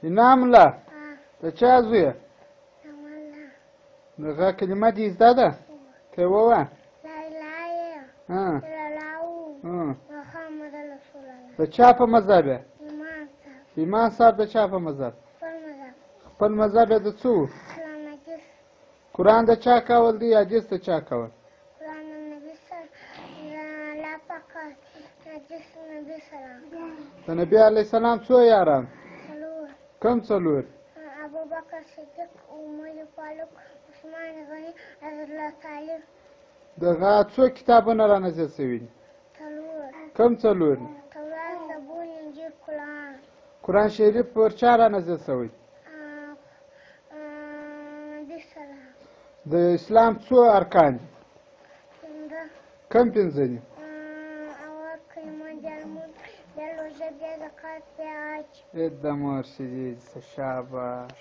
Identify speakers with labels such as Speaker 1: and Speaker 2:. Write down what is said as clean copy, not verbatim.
Speaker 1: انعام الله د چا زویه دغه کلمه دې زده ده ته یې ووایه د چا په مذهب یې ایمان صاحب د چا په مذهب خپل مذهب یې د څه و قرآن د چا کول دی حدیث د چا کول د نبي علیه السلام څو یاران کوم څلور
Speaker 2: ابوبکر صدیق عمر فاروق عثمان غني حضرت طالب
Speaker 1: دغه څو کتابونه را نازل شوي دي کوم څلور
Speaker 2: تورات زبور انجیل قرآن
Speaker 1: قرآن شریف پر چا را نازل شوی د اسلام څو ارکان دي کوم پنځه دي
Speaker 2: اول کلمه جلمون بیا روژه بیا زکات بیا حج
Speaker 1: د مرشدي شاباش